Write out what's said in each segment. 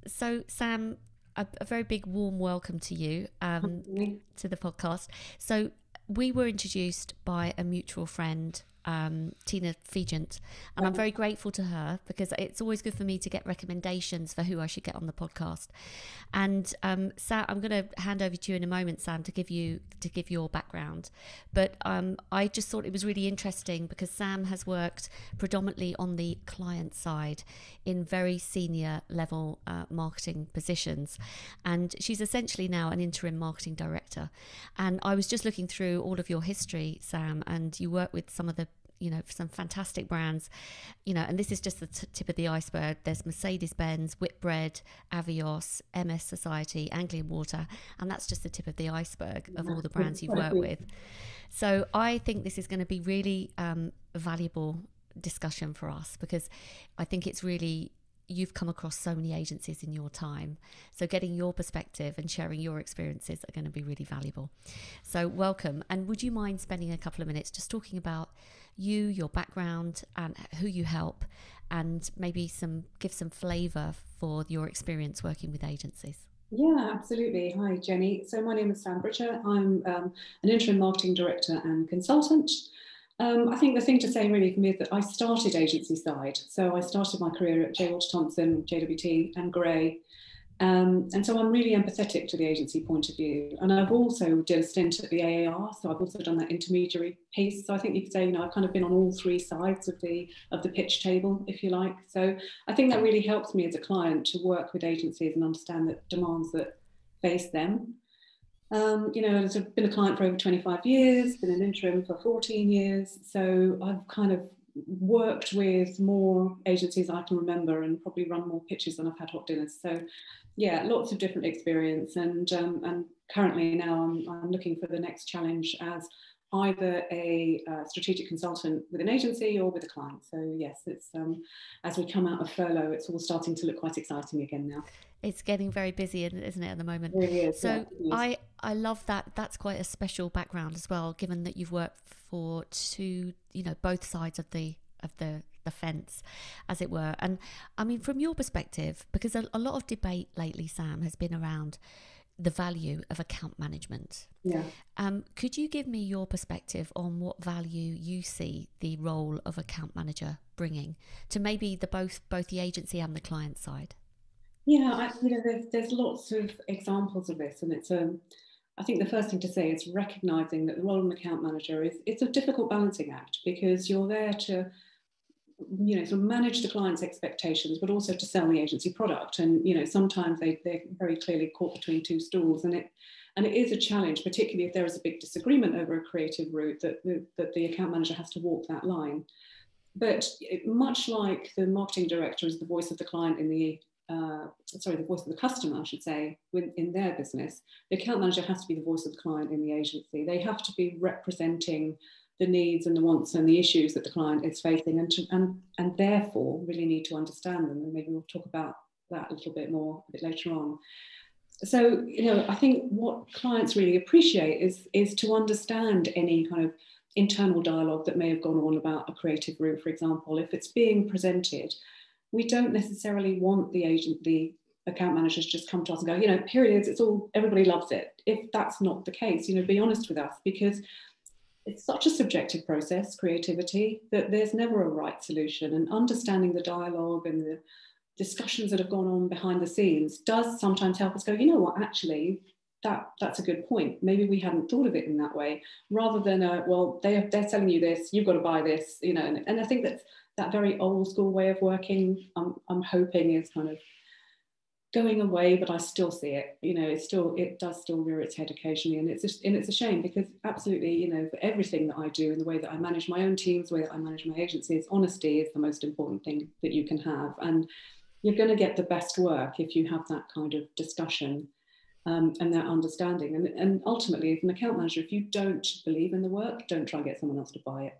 So, Sam, a very big warm welcome to you to the podcast. So, we were introduced by a mutual friend, Tina Fegent, and I'm very grateful to her because it's always good for me to get recommendations for who I should get on the podcast. And Sam, I'm going to hand over to you in a moment, Sam, to give your background. But I just thought it was really interesting because Sam has worked predominantly on the client side in very senior level marketing positions, and she's essentially now an interim marketing director. And I was just looking through all of your history, Sam, and you work with some of the some fantastic brands, and this is just the tip of the iceberg. There's Mercedes-Benz, Whitbread, Avios, MS Society, Anglian Water, and that's just the tip of the iceberg of all the brands you've worked with. So I think this is going to be really a valuable discussion for us because I think it's really, you've come across so many agencies in your time. So getting your perspective and sharing your experiences are going to be really valuable. So welcome. And would you mind spending a couple of minutes just talking about you, your background, and who you help, and maybe give some flavour for your experience working with agencies? Yeah, absolutely. Hi, Jenny. So my name is Sam Bridger. I'm an interim marketing director and consultant. I think the thing to say really for me is that I started agency side. So I started my career at J. Walter Thompson, JWT and Gray. And so I'm really empathetic to the agency point of view. And I've also did a stint at the AAR, so I've also done that intermediary piece. So I think you could say, I've kind of been on all three sides of the pitch table, if you like. So I think that really helps me as a client to work with agencies and understand the demands that face them. I've been a client for over 25 years, been an interim for 14 years. So I've kind of worked with more agencies I can remember and probably run more pitches than I've had hot dinners. So yeah, lots of different experience. And currently now I'm looking for the next challenge as either a strategic consultant with an agency or with a client. So yes, it's as we come out of furlough, it's all starting to look quite exciting again now. It's getting very busy, isn't it, at the moment? It really is. So I love that. That's quite a special background as well, given that you've worked for both sides of the fence, as it were. And I mean, from your perspective, because a lot of debate lately, Sam, has been around the value of account management. Yeah. Could you give me your perspective on what value you see the role of account manager bringing to maybe both the agency and the client side? Yeah, there's lots of examples of this, and I think the first thing to say is recognizing that the role of an account manager it's a difficult balancing act because you're there to, sort of manage the client's expectations, but also to sell the agency product. And sometimes they're very clearly caught between two stools, and it is a challenge, particularly if there is a big disagreement over a creative route that the account manager has to walk that line. But much like the marketing director is the voice of the client the voice of the customer, I should say, in their business, the account manager has to be the voice of the client in the agency. They have to be representing the needs and the wants and the issues that the client is facing, and therefore really need to understand them. And maybe we'll talk about that a little bit more a bit later on. So, I think what clients really appreciate is to understand any kind of internal dialogue that may have gone on about a creative route, for example. If it's being presented, we don't necessarily want the account managers just come to us and go, periods, it's all, everybody loves it. If that's not the case, be honest with us, because it's such a subjective process, creativity, that there's never a right solution. And understanding the dialogue and the discussions that have gone on behind the scenes does sometimes help us go, what, actually, that's a good point. Maybe we hadn't thought of it in that way, rather than, well, they're selling you this, you've got to buy this, and I think that very old school way of working, I'm hoping is kind of going away, but I still see it. It does still rear its head occasionally, and it's a shame because absolutely, for everything that I do in the way that I manage my own teams, the way that I manage my agencies, honesty is the most important thing that you can have, and you're going to get the best work if you have that kind of discussion and that understanding. And ultimately, as an account manager, if you don't believe in the work, don't try and get someone else to buy it.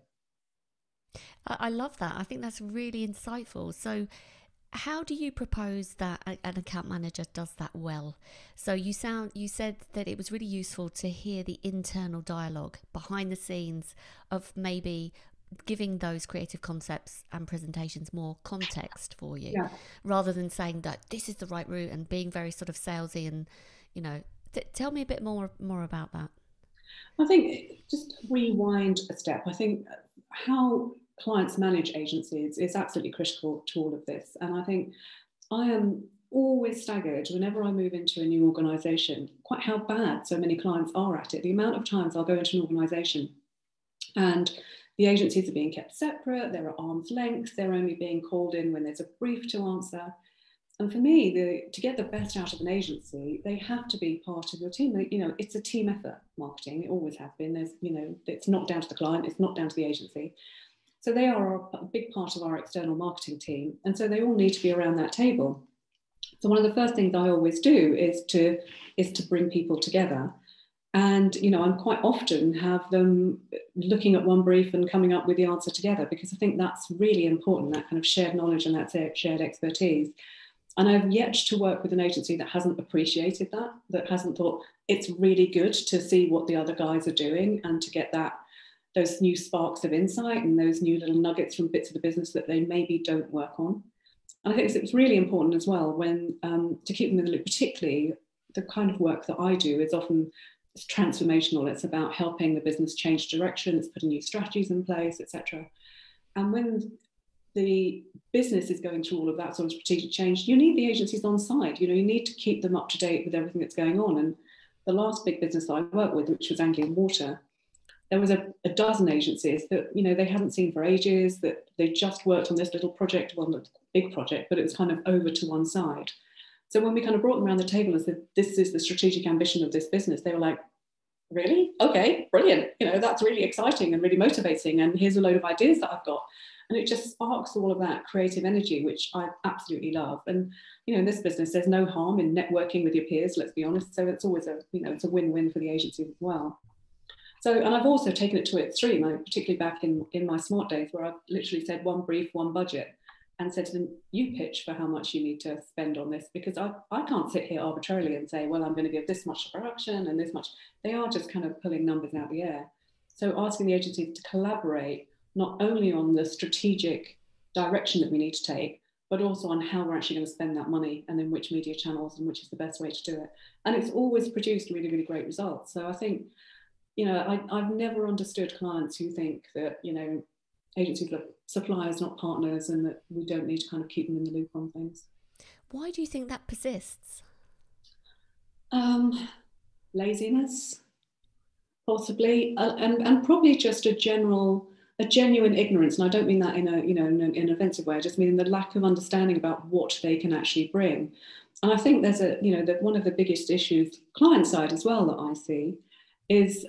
I love that. I think that's really insightful. So how do you propose that an account manager does that well? So you said that it was really useful to hear the internal dialogue behind the scenes of maybe giving those creative concepts and presentations more context for you, Yeah. rather than saying that this is the right route and being very sort of salesy and, tell me a bit more about that. I think just rewind a step. I think how clients manage agencies is absolutely critical to all of this. And I think I am always staggered whenever I move into a new organisation, quite how bad so many clients are at it. The amount of times I'll go into an organisation and the agencies are being kept separate, they're at arm's length, they're only being called in when there's a brief to answer. And for me, to get the best out of an agency, they have to be part of your team. It's a team effort, marketing. It always has been. It's not down to the client. It's not down to the agency. So they are a big part of our external marketing team. And so they all need to be around that table. So one of the first things I always do is to bring people together. And, I'm quite often have them looking at one brief and coming up with the answer together, because I think that's really important, that kind of shared knowledge and that shared expertise. And I've yet to work with an agency that hasn't appreciated that hasn't thought it's really good to see what the other guys are doing and to get those new sparks of insight and those new little nuggets from bits of the business that they maybe don't work on. And I think it's really important as well when to keep them in the loop, particularly the kind of work that I do is often it's transformational. It's about helping the business change direction. It's putting new strategies in place, etc. And when the business is going through all of that sort of strategic change, you need the agencies on side. You need to keep them up to date with everything that's going on. And the last big business that I worked with, which was Anglian Water, there was a dozen agencies that they hadn't seen for ages, that they just worked on this little project, well, a big project, but it was kind of over to one side. So when we kind of brought them around the table and said, this is the strategic ambition of this business, they were like, really? Okay, brilliant. That's really exciting and really motivating. And here's a load of ideas that I've got. And it just sparks all of that creative energy, which I absolutely love. And, in this business, there's no harm in networking with your peers, let's be honest. So it's always it's a win-win for the agency as well. So, and I've also taken it to its extreme, particularly back in my smart days, where I've literally said one brief, one budget, and said to them, you pitch for how much you need to spend on this, because I can't sit here arbitrarily and say, well, I'm going to give this much to production and this much. They are just kind of pulling numbers out of the air. So asking the agencies to collaborate not only on the strategic direction that we need to take, but also on how we're actually going to spend that money and in which media channels and which is the best way to do it. And it's always produced really, really great results. So I think, I've never understood clients who think that, agencies are suppliers, not partners, and that we don't need to kind of keep them in the loop on things. Why do you think that persists? Laziness, possibly, and probably just a genuine ignorance. And I don't mean that in an offensive way. I just mean the lack of understanding about what they can actually bring. And I think there's one of the biggest issues, client side as well, that I see is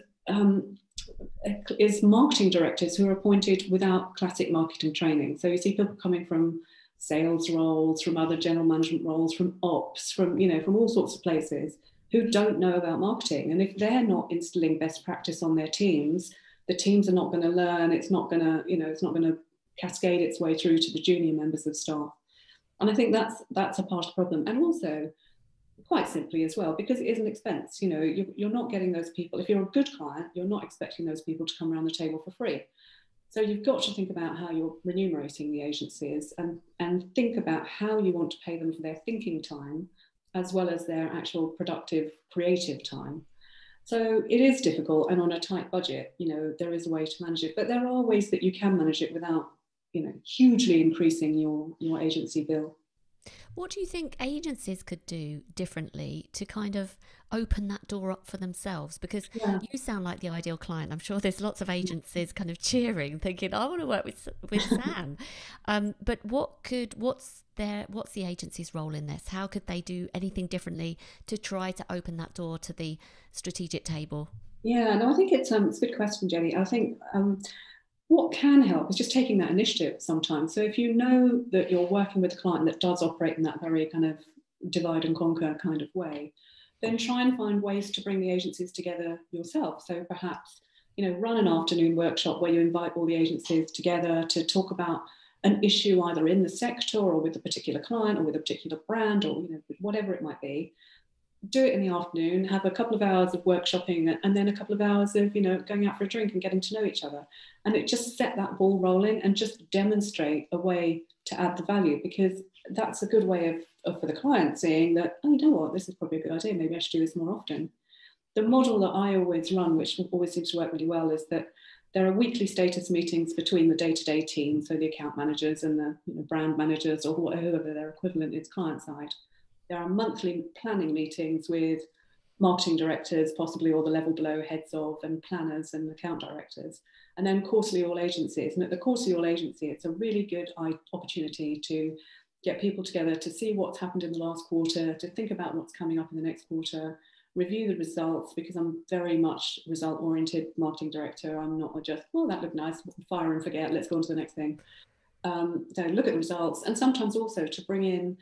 marketing directors who are appointed without classic marketing training. So you see people coming from sales roles, from other general management roles, from ops, from all sorts of places, who don't know about marketing. And if they're not instilling best practice on their teams, the teams are not going to learn. It's not going to cascade its way through to the junior members of staff. And I think that's a part of the problem. And also, quite simply as well, because it is an expense. You're not getting those people. If you're a good client, you're not expecting those people to come around the table for free. So you've got to think about how you're remunerating the agencies and think about how you want to pay them for their thinking time, as well as their actual productive, creative time. So it is difficult, and on a tight budget, there is a way to manage it. But there are ways that you can manage it without, hugely increasing your agency bill. What do you think agencies could do differently to kind of open that door up for themselves? Because you sound like the ideal client. I'm sure there's lots of agencies kind of cheering, thinking, I want to work with Sam. But what's the agency's role in this? How could they do anything differently to try to open that door to the strategic table? Yeah, no, I think it's a good question, Jenny. I think what can help is just taking that initiative sometimes. So if you know that you're working with a client that does operate in that very kind of divide and conquer kind of way, then try and find ways to bring the agencies together yourself. So perhaps, run an afternoon workshop where you invite all the agencies together to talk about an issue either in the sector or with a particular client or with a particular brand or, whatever it might be. do it in the afternoon, have a couple of hours of workshopping, and then a couple of hours of, going out for a drink and getting to know each other. And it just set that ball rolling and just demonstrate a way to add the value, because that's a good way of for the client seeing that, oh, you know what, this is probably a good idea. Maybe I should do this more often. The model that I always run, which always seems to work really well, is that there are weekly status meetings between the day-to-day team, so the account managers and the brand managers, or whoever their equivalent is client side. There are monthly planning meetings with marketing directors, possibly, or the level below heads of, and planners and account directors. And then quarterly all agencies. And at the quarterly all agency, it's a really good opportunity to get people together to see what's happened in the last quarter, to think about what's coming up in the next quarter, review the results, because I'm very much result-oriented marketing director. I'm not just, oh, that looked nice, fire and forget, let's go on to the next thing. So look at the results, and sometimes also to bring in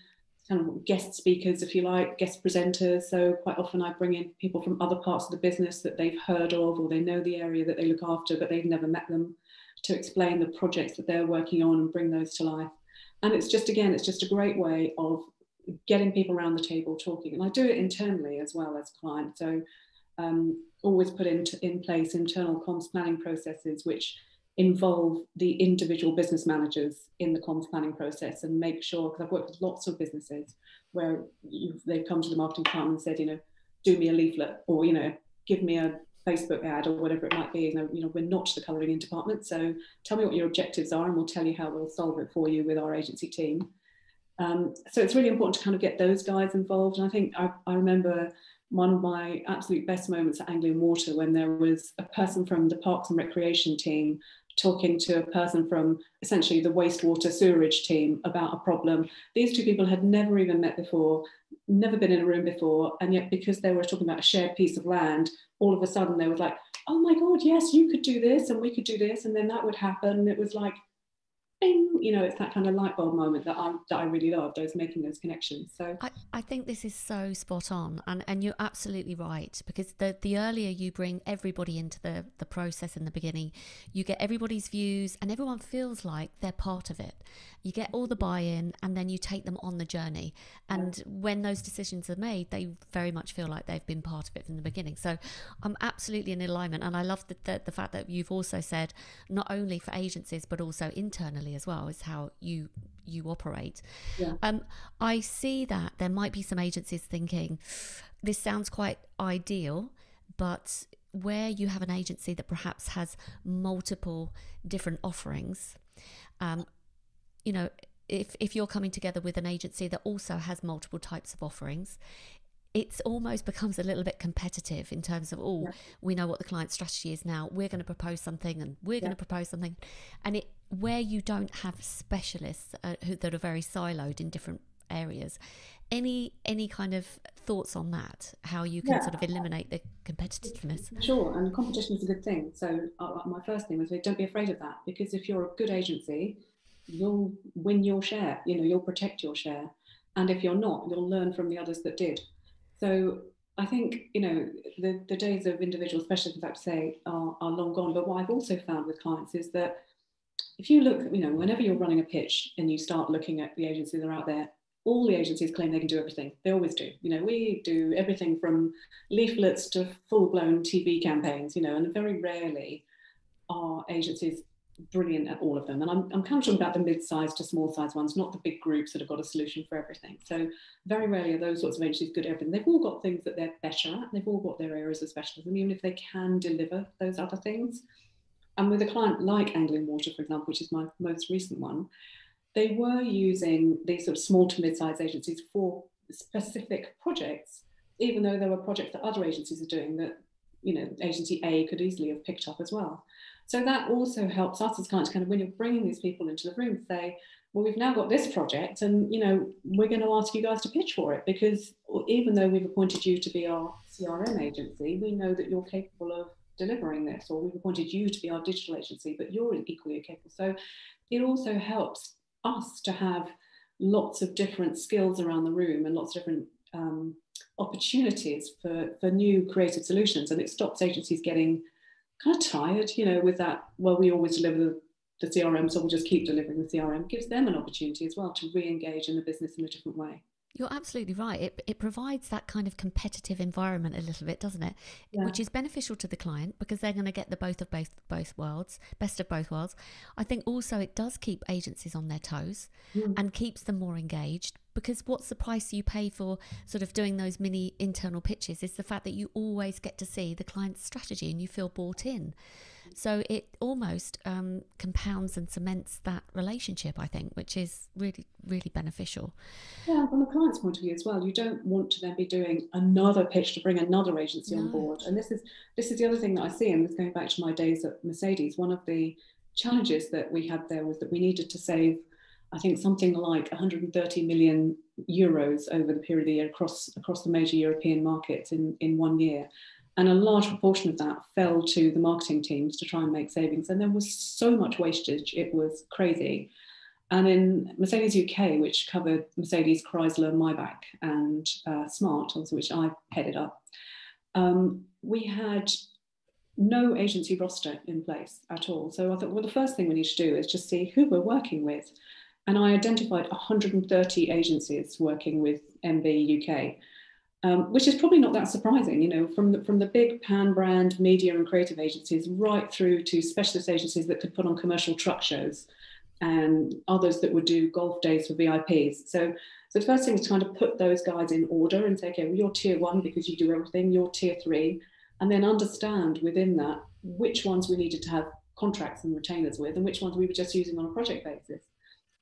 kind of guest speakers, if you like, guest presenters. So quite often I bring in people from other parts of the business that they've heard of, or they know the area that they look after, but they've never met them, to explain the projects that they're working on and bring those to life. And it's just a great way of getting people around the table talking. And I do it internally as well as clients. So always put in place internal comms planning processes, which involve the individual business managers in the comms planning process, and make sure, because I've worked with lots of businesses where they've come to the marketing department and said, do me a leaflet, or, give me a Facebook ad, or whatever it might be. We're not the colouring in department, so tell me what your objectives are and we'll tell you how we'll solve it for you with our agency team. So it's really important to kind of get those guys involved. And I think I remember one of my absolute best moments at Anglian Water, when there was a person from the Parks and Recreation team talking to a person from essentially the wastewater sewerage team about a problem. These two people had never even met before, never been in a room before, and yet because they were talking about a shared piece of land, all of a sudden they were like, oh my God, yes, you could do this and we could do this, and then that would happen. And it was like, bing, it's that kind of light bulb moment that I really love, making those connections. So I think this is so spot on, and you're absolutely right, because the earlier you bring everybody into the process in the beginning, you get everybody's views and everyone feels like they're part of it. You get all the buy-in, and then you take them on the journey. And when those decisions are made, they very much feel like they've been part of it from the beginning. So I'm absolutely in alignment, and I love the fact that you've also said not only for agencies but also internally as well is how you operate. Yeah. I see that there might be some agencies thinking this sounds quite ideal, but where you have an agency that perhaps has multiple different offerings, if you're coming together with an agency that also has multiple types of offerings, it almost becomes a little bit competitive in terms of, we know what the client strategy is now, we're going to propose something and we're going to propose something. And where you don't have specialists that are very siloed in different areas, any kind of thoughts on that, how you can sort of eliminate the competitiveness? Sure, and competition is a good thing. So my first thing was, don't be afraid of that, because if you're a good agency, you'll win your share, you'll protect your share. And if you're not, you'll learn from the others that did. So I think, the days of individual specialists, in fact, say, are long gone. But what I've also found with clients is that if you look, whenever you're running a pitch and you start looking at the agencies that are out there, all the agencies claim they can do everything. They always do. We do everything from leaflets to full-blown TV campaigns, and very rarely are agencies brilliant at all of them. And I'm kind of talking about the mid-sized to small-sized ones, not the big groups that have got a solution for everything. So very rarely are those sorts of agencies good at everything. They've all got things that they're better at. They've all got their areas of specialism, even if they can deliver those other things. And with a client like Anglian Water, for example, which is my most recent one, they were using these sort of small to mid-sized agencies for specific projects, even though there were projects that other agencies are doing that, agency A could easily have picked up as well. So that also helps us as clients, kind of, when you're bringing these people into the room, say, well, we've now got this project and, we're going to ask you guys to pitch for it, because even though we've appointed you to be our CRM agency, we know that you're capable of delivering this, or we've appointed you to be our digital agency, but you're equally capable. So it also helps us to have lots of different skills around the room and lots of different opportunities for new creative solutions. And it stops agencies getting kind of tired, with that, well, we always deliver the CRM, so we'll just keep delivering the CRM. It gives them an opportunity as well to re-engage in the business in a different way. You're absolutely right. It provides that kind of competitive environment a little bit, doesn't it? Yeah. Which is beneficial to the client because they're going to get the both of both worlds, best of both worlds. I think also it does keep agencies on their toes Mm. and keeps them more engaged, because what's the price you pay for sort of doing those mini internal pitches is the fact that you always get to see the client's strategy and you feel bought in. So it almost compounds and cements that relationship, I think, which is really, really beneficial. Yeah, from a client's point of view as well, you don't want to then be doing another pitch to bring another agency on No. board. And this is the other thing that I see, and this going back to my days at Mercedes, one of the challenges that we had there was that we needed to save, I think, something like 130 million euros over the period of the year across the major European markets in 1 year. And a large proportion of that fell to the marketing teams to try and make savings. And there was so much wastage, it was crazy. And in Mercedes UK, which covered Mercedes, Chrysler, Maybach, and Smart, also which I headed up, we had no agency roster in place at all. So I thought, well, the first thing we need to do is just see who we're working with. And I identified 130 agencies working with MB UK, which is probably not that surprising, from the big pan brand media and creative agencies right through to specialist agencies that could put on commercial truck shows and others that would do golf days for VIPs. So the first thing is to kind of put those guys in order and say, okay, well, you're tier one because you do everything, you're tier three, and then understand within that which ones we needed to have contracts and retainers with and which ones we were just using on a project basis.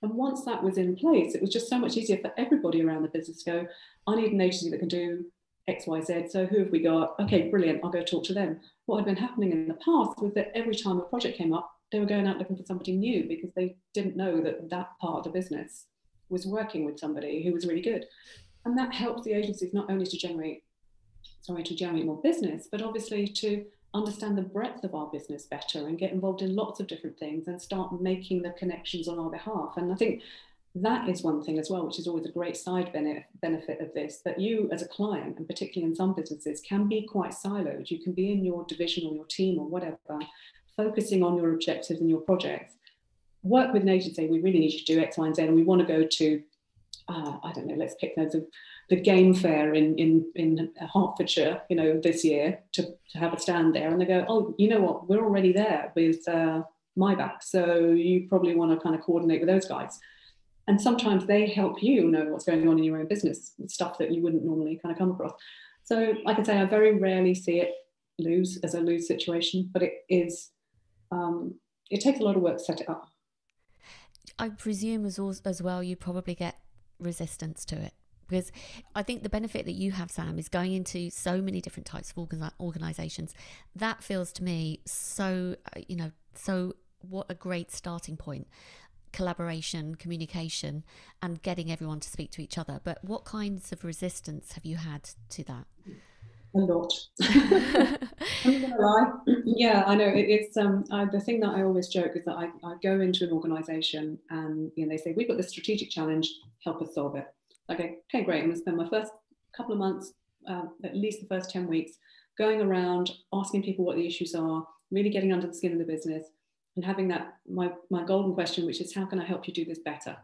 And once that was in place, it was just so much easier for everybody around the business to go, I need an agency that can do X, Y, Z. So who have we got? Okay, brilliant. I'll go talk to them. What had been happening in the past was that every time a project came up, they were going out looking for somebody new because they didn't know that that part of the business was working with somebody who was really good. And that helps the agencies not only to generate more business, but obviously to understand the breadth of our business better and get involved in lots of different things and start making the connections on our behalf. And I think that is one thing as well, which is always a great side benefit of this, that you as a client, and particularly in some businesses, can be quite siloed. You can be in your division or your team or whatever, focusing on your objectives and your projects. Work with an agency, we really need you to do X, Y, and Z, and we want to go to, I don't know, let's pick those of the game fair in Hertfordshire, this year to have a stand there. And they go, oh, you know what, we're already there with Maybach, so you probably want to kind of coordinate with those guys. And sometimes they help you know what's going on in your own business, stuff that you wouldn't normally kind of come across. So like I say, I very rarely see it as a lose situation, but it is, it takes a lot of work to set it up. I presume as well you probably get resistance to it, because I think the benefit that you have, Sam, is going into so many different types of organizations. That feels to me so so what a great starting point. Collaboration, communication, and getting everyone to speak to each other. But what kinds of resistance have you had to that? A lot. I'm not gonna lie. Yeah, I know. It's the thing that I always joke is that I go into an organization and they say, we've got this strategic challenge, help us solve it. Okay, great. I'm gonna spend my first couple of months, at least the first 10 weeks, going around asking people what the issues are, really getting under the skin of the business, and having that my golden question, which is, how can I help you do this better?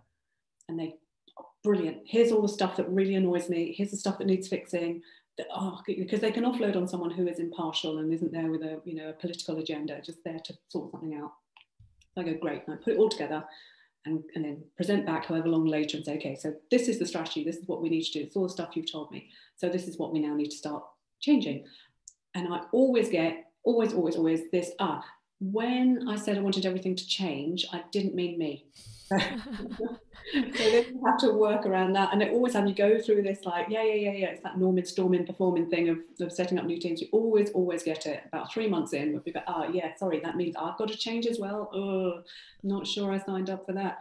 And they, oh, brilliant. Here's all the stuff that really annoys me. Here's the stuff that needs fixing. Because they can offload on someone who is impartial and isn't there with a political agenda, just there to sort something out. So I go, great, and I put it all together and then present back however long later and say, okay, so this is the strategy, this is what we need to do, it's all the stuff you've told me. So this is what we now need to start changing. And I always get, always this, when I said I wanted everything to change, I didn't mean me. So then you have to work around that, and it always have you go through this like yeah it's that norming storming performing thing of setting up new teams. You always get it about 3 months in, but people go, yeah, sorry, that means I've got to change as well. Not sure I signed up for that.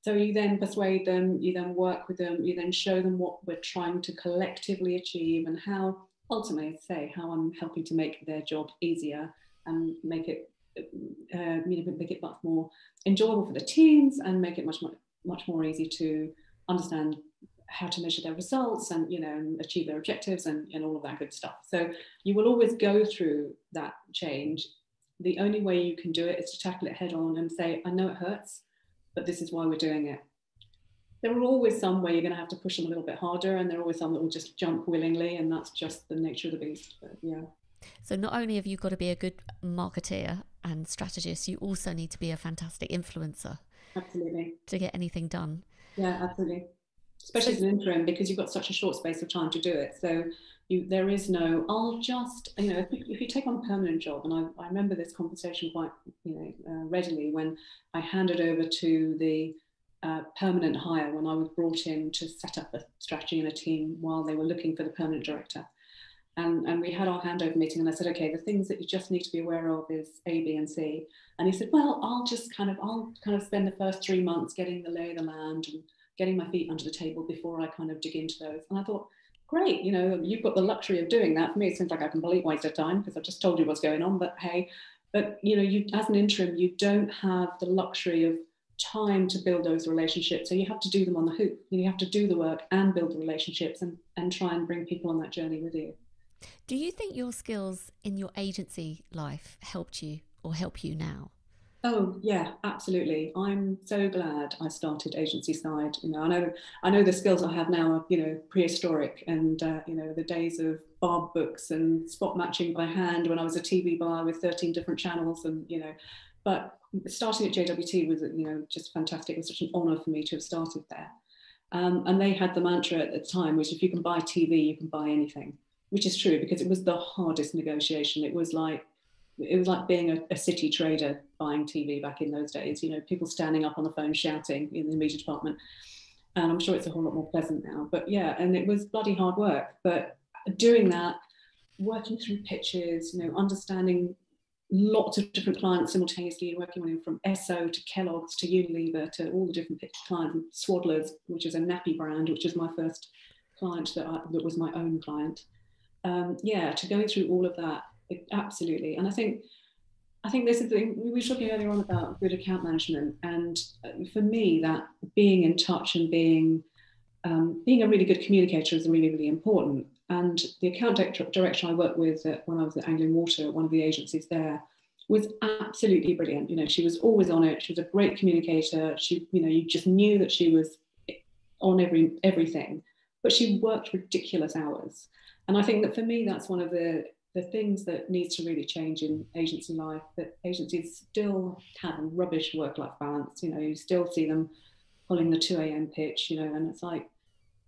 So you then persuade them, you then work with them, you then show them what we're trying to collectively achieve and how ultimately how I'm helping to make their job easier and make it make it much more enjoyable for the teams and make it much more easy to understand how to measure their results and and achieve their objectives and all of that good stuff. So you will always go through that change. The only way you can do it is to tackle it head on and say, I know it hurts, but this is why we're doing it. there are always some where you're going to have to push them a little bit harder, and there are always some that will just jump willingly, and that's just the nature of the beast. But yeah. So not only have you got to be a good marketeer and strategist, you also need to be a fantastic influencer Absolutely. to get anything done. Yeah, absolutely. So Especially as an interim, because you've got such a short space of time to do it. So there is no, I'll just, if you take on a permanent job, and I remember this conversation quite, readily when I handed over to the permanent hire, when I was brought in to set up a strategy and a team while they were looking for the permanent director. And we had our handover meeting, and I said, okay, the things that you just need to be aware of is A, B, and C. And he said, well, I'll kind of spend the first 3 months getting the lay of the land and getting my feet under the table before I kind of dig into those. And I thought, great, you've got the luxury of doing that. For me, it seems like a complete waste of time because I've just told you what's going on. But hey, you as an interim, you don't have the luxury of time to build those relationships. So you have to do them on the hoop. You have to do the work and build the relationships and try and bring people on that journey with you. do you think your skills in your agency life helped you or help you now? Oh yeah, absolutely. I'm so glad I started agency side. I know the skills I have now are prehistoric, and the days of barb books and spot matching by hand when I was a TV buyer with 13 different channels, and but starting at JWT was just fantastic. It was such an honour for me to have started there. And they had the mantra at the time, which if you can buy TV, you can buy anything, which is true because it was the hardest negotiation. It was like being a city trader buying TV back in those days. People standing up on the phone shouting in the media department. And I'm sure it's a whole lot more pleasant now. But yeah, and it was bloody hard work. But doing that, working through pitches, understanding lots of different clients simultaneously, working on from Esso to Kellogg's to Unilever to all the different clients, Swaddlers, which is a nappy brand, which is my first client that was my own client. To going through all of that, absolutely. And I think this is the thing we were talking earlier on about good account management, and for me, that being in touch and being a really good communicator is really, really important. And the account director I worked with when I was at Anglian Water, one of the agencies there, was absolutely brilliant. She was always on it. She was a great communicator. You just knew that she was on everything, but she worked ridiculous hours. And I think that for me, that's one of the things that needs to really change in agency life, that agencies still have a rubbish work-life balance. You still see them pulling the 2 a.m. pitch, and it's like,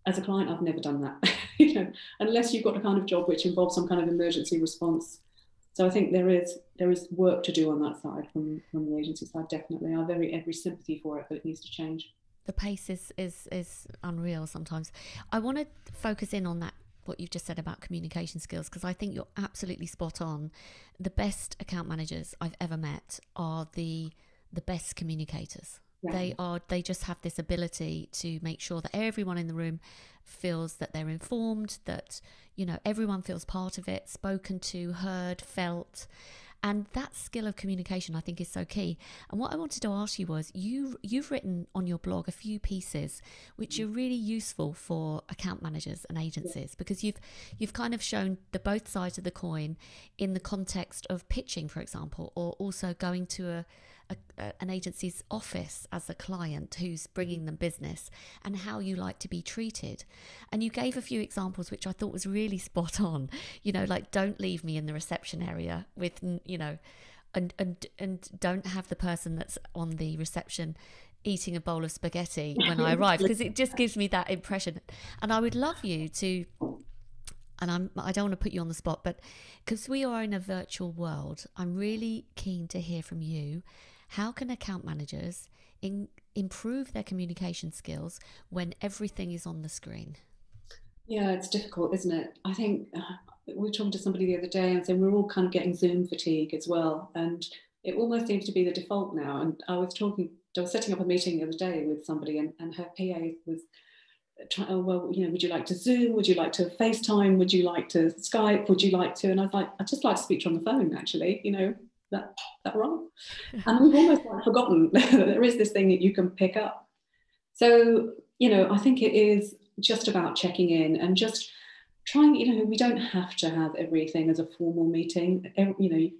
as a client, I've never done that, unless you've got a kind of job which involves some kind of emergency response. So I think there is work to do on that side from the agency side, definitely. I have every sympathy for it, but it needs to change. The pace is unreal sometimes. I want to focus in on that, what you've just said about communication skills, because I think you're absolutely spot on. The best account managers I've ever met are the best communicators. Yeah. They just have this ability to make sure that everyone in the room feels that they're informed, that everyone feels part of it, spoken to, heard, felt. And that skill of communication, I think, is so key. And what I wanted to ask you was, you've written on your blog a few pieces which are really useful for account managers and agencies, because you've kind of shown the both sides of the coin in the context of pitching, for example, or also going to an agency's office as a client who's bringing them business, and how you like to be treated. And you gave a few examples which I thought was really spot on, like don't leave me in the reception area with, and don't have the person that's on the reception eating a bowl of spaghetti when I arrive, because it just gives me that impression. And I would love you to, and I don't want to put you on the spot, but because we are in a virtual world, I'm really keen to hear from you. How can account managers improve their communication skills when everything is on the screen? Yeah, it's difficult, isn't it? I think we were talking to somebody the other day and saying we're all kind of getting Zoom fatigue as well. And it almost seems to be the default now. And I was setting up a meeting the other day with somebody, and her PA was trying, oh, well, would you like to Zoom? Would you like to FaceTime? Would you like to Skype? Would you like to? And I was like, I'd just like to speak to you on the phone, actually, that wrong? And we've almost forgotten that there is this thing that you can pick up. So, I think it is just about checking in and just trying, we don't have to have everything as a formal meeting.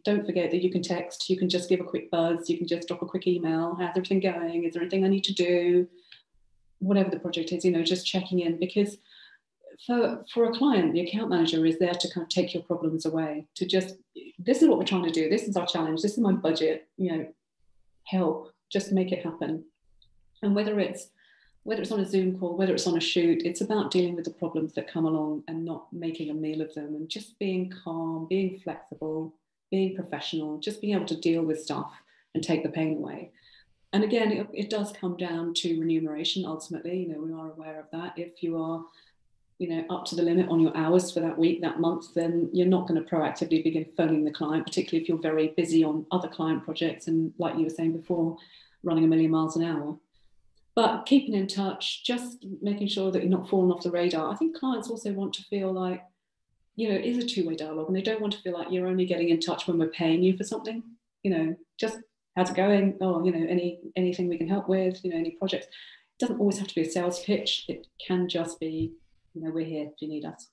Don't forget that you can text, you can just give a quick buzz, you can just drop a quick email. How's everything going? Is there anything I need to do? whatever the project is, just checking in, because for a client, the account manager is there to kind of take your problems away, to just, this is what we're trying to do, this is our challenge, this is my budget, help, just make it happen. And whether it's on a Zoom call, whether it's on a shoot, it's about dealing with the problems that come along and not making a meal of them, and just being calm, being flexible, being professional, just being able to deal with stuff and take the pain away. And again, it does come down to remuneration ultimately. We are aware of that. If you are, up to the limit on your hours for that week, that month, then you're not going to proactively begin phoning the client, particularly if you're very busy on other client projects and, like you were saying before, running a million miles an hour. But keeping in touch, just making sure that you're not falling off the radar. I think clients also want to feel like, it is a two-way dialogue, and they don't want to feel like you're only getting in touch when we're paying you for something. Just how's it going? Oh, anything we can help with, any projects. It doesn't always have to be a sales pitch. It can just be, we're here if you need us.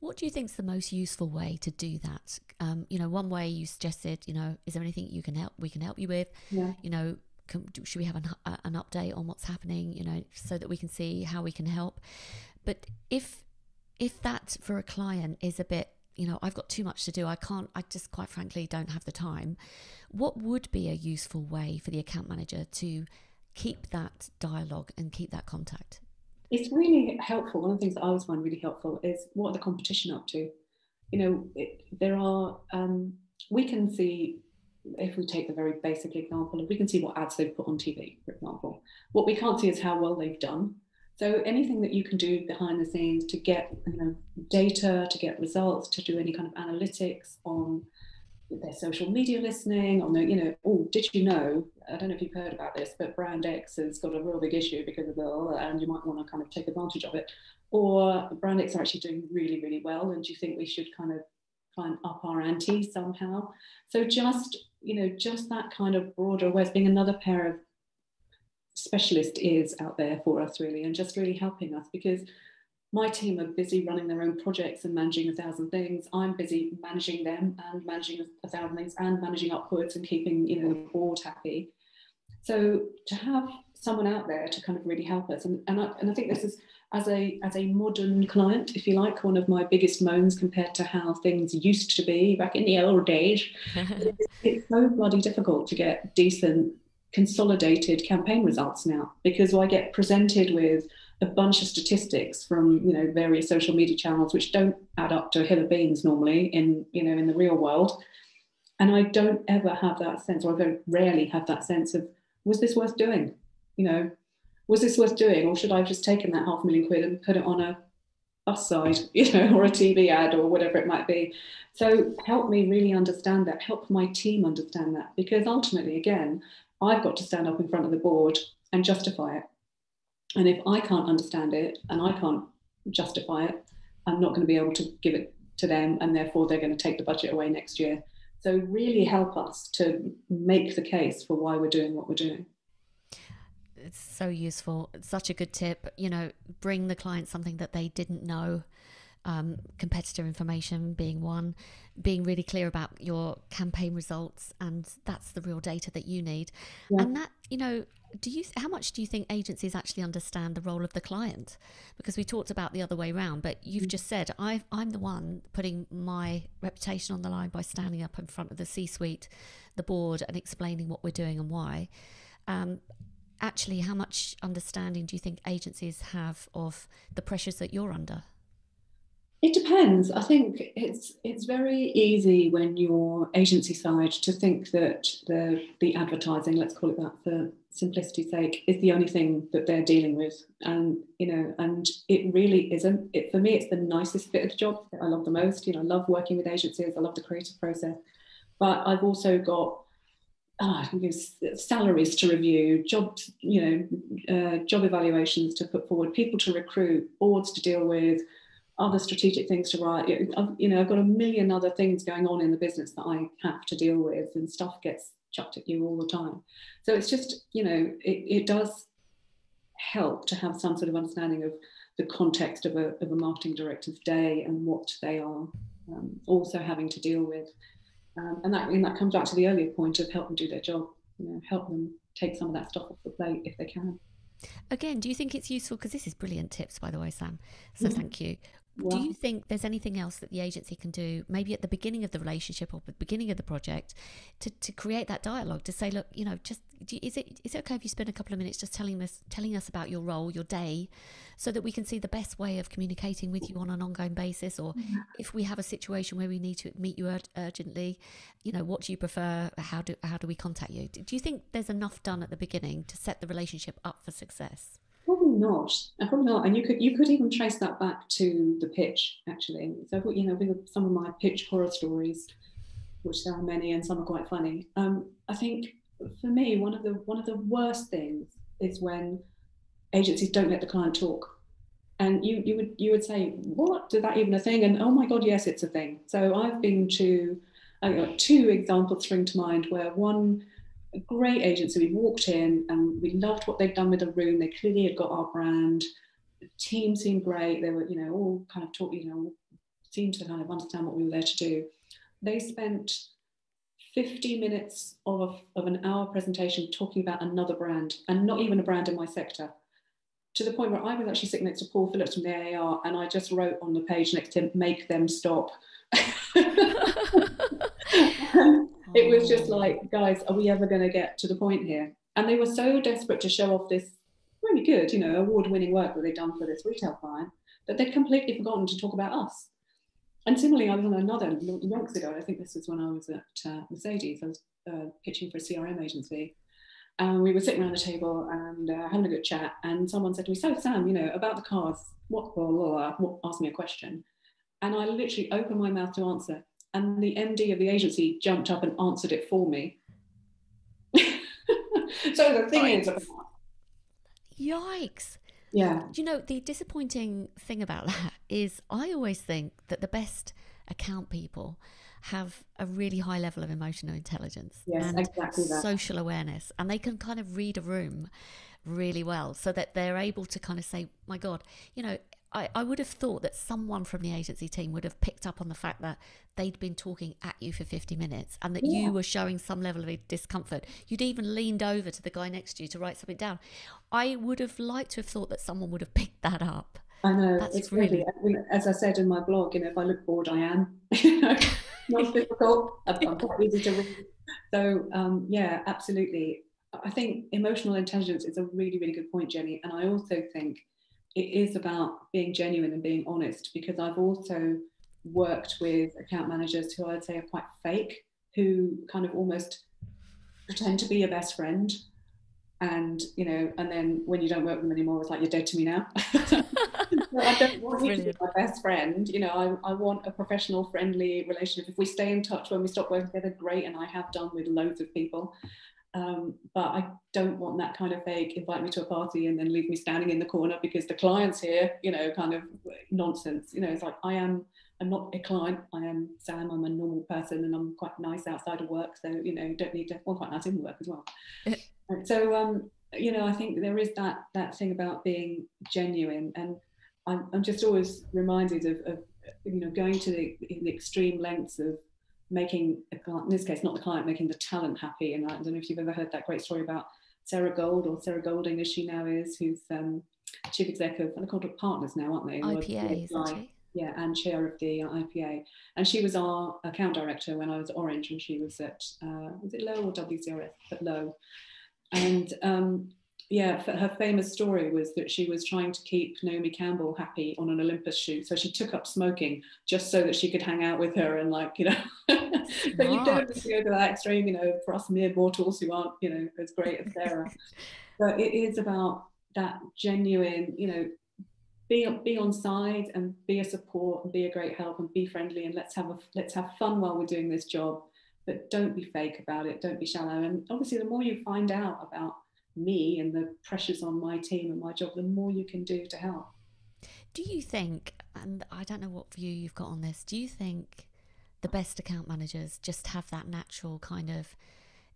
What do you think is the most useful way to do that? One way you suggested, is there anything we can help you with? Yeah. Should we have an update on what's happening, so that we can see how we can help? But if that for a client is a bit, I've got too much to do, I just quite frankly don't have the time, what would be a useful way for the account manager to keep that dialogue and keep that contact? It's really helpful. One of the things that I always find really helpful is, what are the competition up to? We can see, if we take the very basic example, we can see what ads they've put on TV, for example. What we can't see is how well they've done. So anything that you can do behind the scenes to get data, to get results, to do any kind of analytics on their social media listening, on the, did you know, I don't know if you've heard about this, but brand X has got a real big issue because of and you might want to kind of take advantage of it. Or brand X are actually doing really, really well, and do you think we should kind of try and up our ante somehow? So just that kind of broader awareness, being another pair of specialist ears out there for us, really, and just really helping us, because my team are busy running their own projects and managing 1,000 things. I'm busy managing them and managing 1,000 things and managing upwards and keeping the board happy. So to have someone out there to kind of really help us, and I think this is, as a modern client, if you like, one of my biggest moans compared to how things used to be back in the old days. It's so bloody difficult to get decent consolidated campaign results now, because I get presented with a bunch of statistics from various social media channels which don't add up to a hill of beans normally in the real world, and I don't ever have that sense, or I very rarely have that sense of, was this worth doing? Was this worth doing, or should I have just taken that £500,000 and put it on a bus side, or a TV ad, or whatever it might be? So help me really understand that, help my team understand that, because ultimately, again, I've got to stand up in front of the board and justify it. And if I can't understand it and I can't justify it, I'm not going to be able to give it to them, and therefore they're going to take the budget away next year. So really help us to make the case for why we're doing what we're doing. It's so useful. It's such a good tip. Bring the client something that they didn't know. Competitor information being one, being really clear about your campaign results, and that's the real data that you need. Yeah. And that, how much do you think agencies actually understand the role of the client? Because we talked about the other way around, but you've just said, I'm the one putting my reputation on the line by standing up in front of the C-suite, the board, and explaining what we're doing and why. Actually, how much understanding do you think agencies have of the pressures that you're under? It depends. I think it's very easy when you're agency side to think that the advertising, let's call it that for simplicity's sake, is the only thing that they're dealing with, and and it really isn't. For me, it's the nicest bit of the job that I love the most. I love working with agencies. I love the creative process, but I've also got salaries to review, jobs, job evaluations to put forward, people to recruit, boards to deal with, other strategic things to write. I've got a million other things going on in the business that I have to deal with, and stuff gets chucked at you all the time. So it's just, it does help to have some sort of understanding of the context of a marketing director's day and what they are also having to deal with. And that comes back to the earlier point of help them do their job, help them take some of that stuff off the plate if they can. Again, do you think it's useful? Because this is brilliant tips, by the way, Sam. So thank you. Do you Well, think there's anything else that the agency can do, maybe at the beginning of the relationship or at the beginning of the project, to create that dialogue, to say, look, just is it okay if you spend a couple of minutes just telling us about your role, your day, so that we can see the best way of communicating with you on an ongoing basis, or if we have a situation where we need to meet you urgently, what do you prefer? How do we contact you? Do you think there's enough done at the beginning to set the relationship up for success? probably not. Probably not. And you could even trace that back to the pitch, actually. So, with some of my pitch horror stories, which there are many, and some are quite funny. I think for me, one of the worst things is when agencies don't let the client talk. And you would say, what? Is that even a thing? And oh my God, yes, it's a thing. So I've been to two examples spring to mind where one a great agency, we walked in and we loved what they'd done with the room. They clearly had got our brand. The team seemed great. They were, all kind of seemed to kind of understand what we were there to do. They spent 50 minutes of an hour presentation talking about another brand, and not even a brand in my sector, to the point where I was actually sitting next to Paul Phillips from the AAR, and I just wrote on the page next to him, "Make them stop." It was just like, guys, are we ever going to get to the point here? And they were so desperate to show off this really good, award-winning work that they'd done for this retail client, that they'd completely forgotten to talk about us. And similarly, I was on another yonks ago. I think this was when I was at Mercedes. I was pitching for a CRM agency. And we were sitting around the table and having a good chat. And someone said to me, "So, Sam, about the cars, what, asked me a question." And I literally opened my mouth to answer. And the MD of the agency jumped up and answered it for me. So the thing is, Yikes. yeah, The disappointing thing about that is I always think that the best account people have a really high level of emotional intelligence yes, and exactly that. social awareness, and they can kind of read a room really well so that they're able to kind of say, my God, I would have thought that someone from the agency team would have picked up on the fact that they'd been talking at you for 50 minutes and that Yeah, you were showing some level of discomfort. You'd even leaned over to the guy next to you to write something down. I would have liked to have thought that someone would have picked that up. I know, That's it's really, really as I said in my blog, if I look bored, I am. Not difficult. I'm quite easy to read. So yeah, absolutely. I think emotional intelligence is a really, really good point, Jenny. And I also think it is about being genuine and being honest, because I've also worked with account managers who I'd say are quite fake, who kind of almost pretend to be your best friend. And then when you don't work with them anymore, it's like, you're dead to me now. No, I don't want you to be brilliant. my best friend. I want a professional, friendly relationship. If we stay in touch when we stop working together, great, and I have done with loads of people. But I don't want that kind of fake, invite me to a party and then leave me standing in the corner because the client's here, kind of nonsense. It's like, I'm not a client. I am Sam. I'm a normal person, and I'm quite nice outside of work. So, don't need to, well, quite nice in work as well. So, I think there is that thing about being genuine, and I'm just always reminded of going to the extreme lengths of making a client, in this case, not the client, making the talent happy. And I don't know if you've ever heard that great story about Sarah Gold, or Sarah Golding as she now is, who's chief executive, and they're called partners now, aren't they? IPA, isn't she? Yeah, and chair of the IPA. And she was our account director when I was at Orange, and she was at, was it Low or WCRS? But Low. And yeah, her famous story was that she was trying to keep Naomi Campbell happy on an Olympus shoot. So she took up smoking just so that she could hang out with her, and so you don't need to go to that extreme, for us mere mortals who aren't, as great as Sarah. But it is about that genuine, be on side and be a support and be a great help and be friendly, and let's have fun while we're doing this job. But don't be fake about it. Don't be shallow. And obviously, the more you find out about me and the pressures on my team and my job, the more you can do to help. Do you think, and I don't know what view you've got on this, do you think the best account managers just have that natural kind of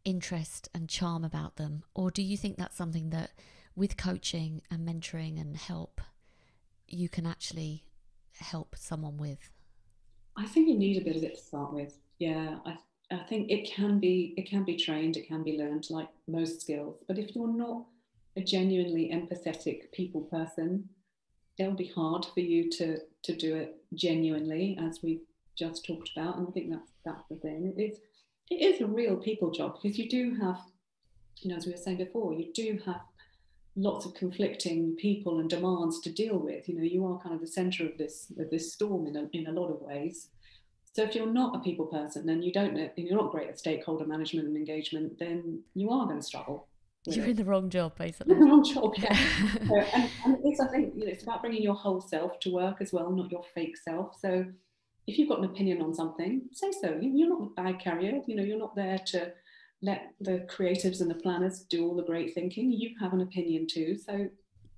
interest and charm about them? Or do you think that's something that with coaching and mentoring and help, you can actually help someone with? I think you need a bit of it to start with. Yeah, I think it can be trained, it can be learned, like most skills. But if you're not a genuinely empathetic people person, it'll be hard for you to do it genuinely, as we've just talked about. And I think that's the thing. It is a real people job, because you do have, as we were saying before, you do have lots of conflicting people and demands to deal with. You are kind of the center of this storm in a lot of ways. So if you're not a people person and you don't know, and you're not great at stakeholder management and engagement, then you are going to struggle with You're it. in the wrong job, basically. Wrong job, yeah. And it's, I think, it's about bringing your whole self to work as well, not your fake self. So if you've got an opinion on something, say so. You're not the bag carrier. You're not there to let the creatives and the planners do all the great thinking. You have an opinion too, so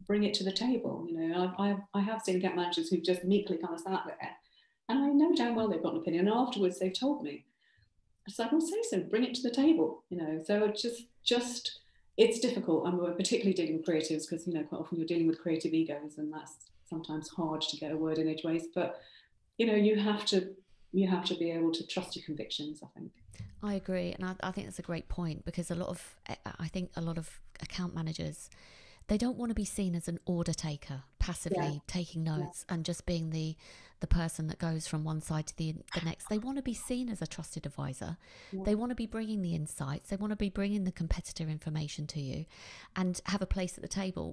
bring it to the table. I have seen account managers who just meekly kind of sat there, and I know damn well they've got an opinion, and afterwards they've told me. It's like, well, say so, bring it to the table. So just it's difficult, and we're particularly dealing with creatives, because quite often you're dealing with creative egos, and that's sometimes hard to get a word in edgeways. But you have to be able to trust your convictions, I think. I agree, and I think that's a great point, because I think a lot of account managers, they don't want to be seen as an order taker, Yeah, passively taking yeah, notes and just being the person that goes from one side to the next. They want to be seen as a trusted advisor. yeah. They want to be bringing the insights. They want to be bringing the competitor information to you, and have a place at the table.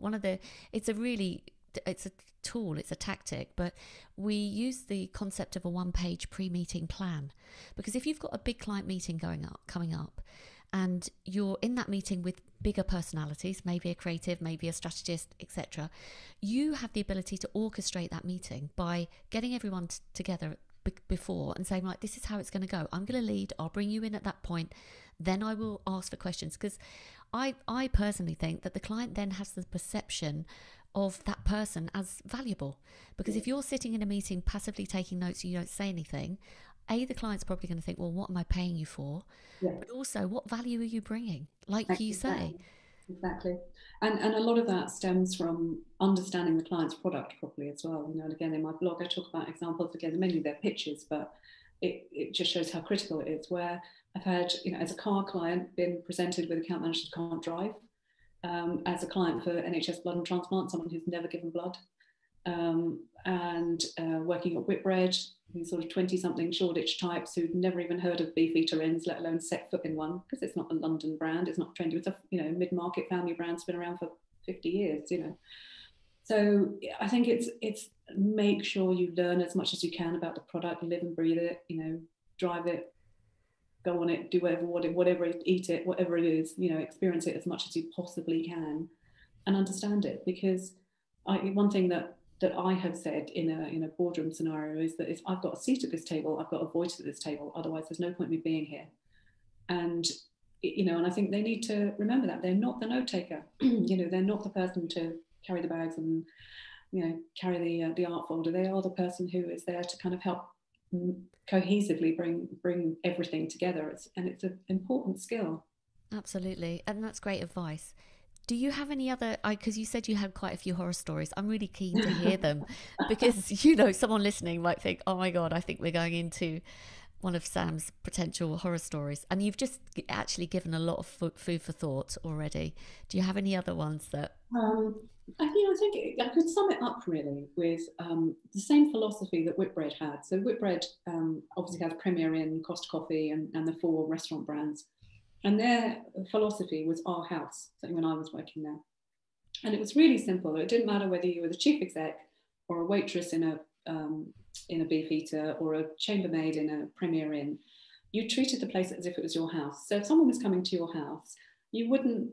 It's a tool, it's a tactic, but we use the concept of a one-page pre-meeting plan, because if you've got a big client meeting coming up, and you're in that meeting with bigger personalities, maybe a creative, maybe a strategist, etc., you have the ability to orchestrate that meeting by getting everyone together before and saying, right, this is how it's going to go. I'm going to lead, I'll bring you in at that point, then I will ask for questions. Because I personally think that the client then has the perception of that person as valuable. Because if you're sitting in a meeting passively taking notes and you don't say anything, the client's probably going to think, well, what am I paying you for? Yes, But also, what value are you bringing? Like you say. exactly. Exactly. And a lot of that stems from understanding the client's product properly as well. And again, in my blog, I talk about examples, again, mainly they're pitches, but it just shows how critical it is. Where I've had, as a car client, been presented with account managers who can't drive, as a client for NHS blood and transplant, someone who's never given blood, and working at Whitbread, these sort of 20-something Shoreditch types who'd never even heard of beefeater inns, let alone set foot in one, because it's not a London brand, it's not trendy, it's a mid-market family brand, it's been around for 50 years. So I think it's make sure you learn as much as you can about the product, live and breathe it, drive it, go on it, do whatever, eat it, whatever it is, experience it as much as you possibly can, and understand it. Because one thing that I have said in a boardroom scenario is that if I've got a seat at this table, I've got a voice at this table. Otherwise, there's no point in me being here. And and I think they need to remember that they're not the note taker. They're not the person to carry the bags and carry the art folder. They are the person who is there to kind of help cohesively bring everything together. It's an important skill. Absolutely. And that's great advice. Do you have any other? Because you said you had quite a few horror stories. I'm really keen to hear them, because someone listening might think, "Oh my god, I think we're going into one of Sam's potential horror stories." And you've just actually given a lot of food for thought already. Do you have any other ones that? Um, I think I could sum it up really with the same philosophy that Whitbread had. So Whitbread obviously has Premier Inn, Costa Coffee, and the 4 restaurant brands. And their philosophy was our house, certainly when I was working there. And it was really simple. It didn't matter whether you were the chief exec or a waitress in a beefeater or a chambermaid in a Premier Inn. You treated the place as if it was your house. So if someone was coming to your house, you wouldn't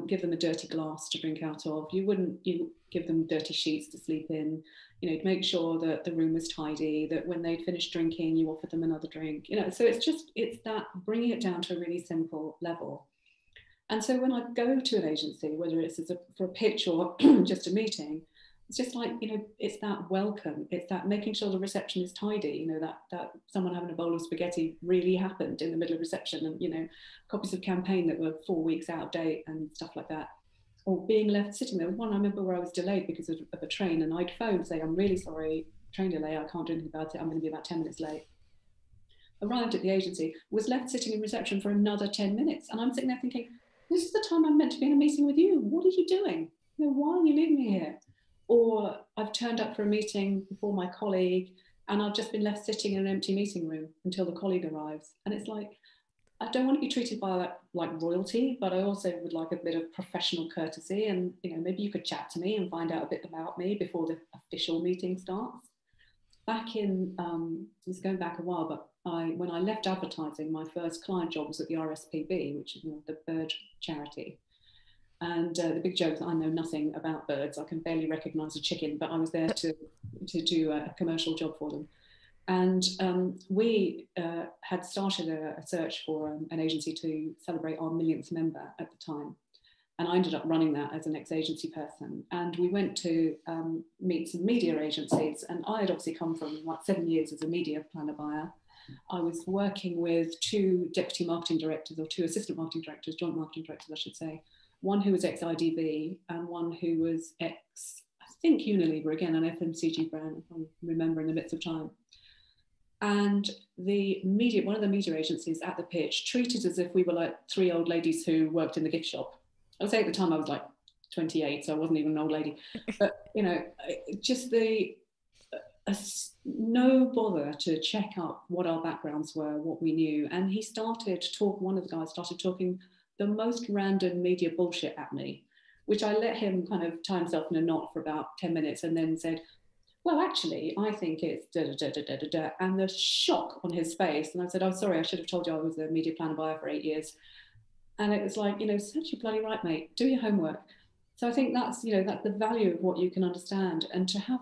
give them a dirty glass to drink out of. You give them dirty sheets to sleep in. You'd make sure that the room was tidy, that when they'd finished drinking, you offered them another drink. So it's that bringing it down to a really simple level. And so when I go to an agency, whether it's for a pitch or just a meeting, it's just like, it's that welcome. It's that making sure the reception is tidy, that someone having a bowl of spaghetti really happened in the middle of reception, and, copies of campaign that were 4 weeks out of date and stuff like that. Or being left sitting there. One I remember where I was delayed because of a train, and I'd phoned saying, I'm really sorry, train delay, I can't do anything about it, I'm going to be about 10 minutes late. Arrived at the agency, was left sitting in reception for another 10 minutes. And I'm sitting there thinking, this is the time I'm meant to be in a meeting with you. What are you doing? You know, why are you leaving me here? Or I've turned up for a meeting before my colleague and I've just been left sitting in an empty meeting room until the colleague arrives. And it's like, I don't want to be treated like royalty, but I also would like a bit of professional courtesy. And, you know, maybe you could chat to me and find out a bit about me before the official meeting starts. Back in, it's going back a while, but when I left advertising, my first client job was at the RSPB, which is, you know, the bird charity. And the big joke is I know nothing about birds. I can barely recognise a chicken, but I was there to do a commercial job for them. And we had started a search for an agency to celebrate our millionth member at the time. And I ended up running that as an ex-agency person. And we went to meet some media agencies. And I had obviously come from like 7 years as a media planner buyer. I was working with two deputy marketing directors, or two assistant marketing directors, joint marketing directors, I should say. One who was ex-IDV and one who was ex, I think, Unilever, again, an FMCG brand, if I remember in the midst of time. And one of the media agencies at the pitch treated as if we were like three old ladies who worked in the gift shop. I would say at the time I was like 28, so I wasn't even an old lady. But, you know, just no bother to check up what our backgrounds were, what we knew. And one of the guys started talking the most random media bullshit at me, which I let him kind of tie himself in a knot for about 10 minutes and then said, well, actually, I think it's da da da da da da. And the shock on his face. And I said, oh, sorry, I should have told you I was a media planner buyer for 8 years. And it was like, you know, serves you bloody right, mate. Do your homework. So I think that's, you know, that's the value of what you can understand, and to have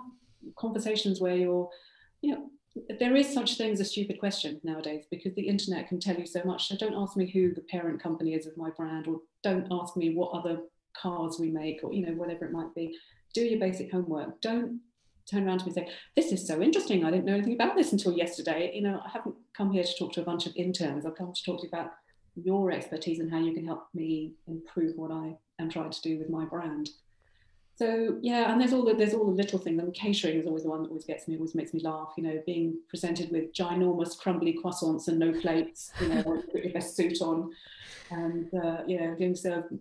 conversations where you're, you know, there is such thing as a stupid question nowadays because the internet can tell you so much. So don't ask me who the parent company is of my brand, or don't ask me what other cars we make, or, you know, whatever it might be. Do your basic homework. Don't turn around to me and say, this is so interesting. I didn't know anything about this until yesterday. You know, I haven't come here to talk to a bunch of interns. I've come to talk to you about your expertise and how you can help me improve what I am trying to do with my brand. So yeah, and there's all the little things. And catering is always the one that always gets me, always makes me laugh. You know, being presented with ginormous crumbly croissants and no plates. You know, put your best suit on, and you know, being served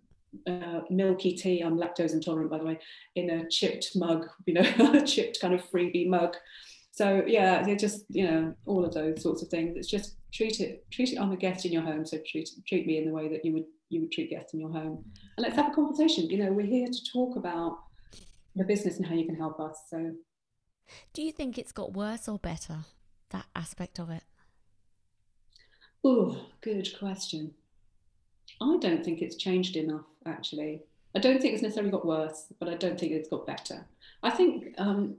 milky tea. I'm lactose intolerant, by the way, in a chipped mug. You know, a chipped kind of freebie mug. So yeah, they're just, you know, all of those sorts of things. It's just treat it. I'm a guest in your home, so treat me in the way that you would treat guests in your home, and let's have a conversation. You know, we're here to talk about the business and how you can help us. So, do you think it's got worse or better, that aspect of it? oh, good question. I don't think it's changed enough, actually. I don't think it's necessarily got worse, but I don't think it's got better. I think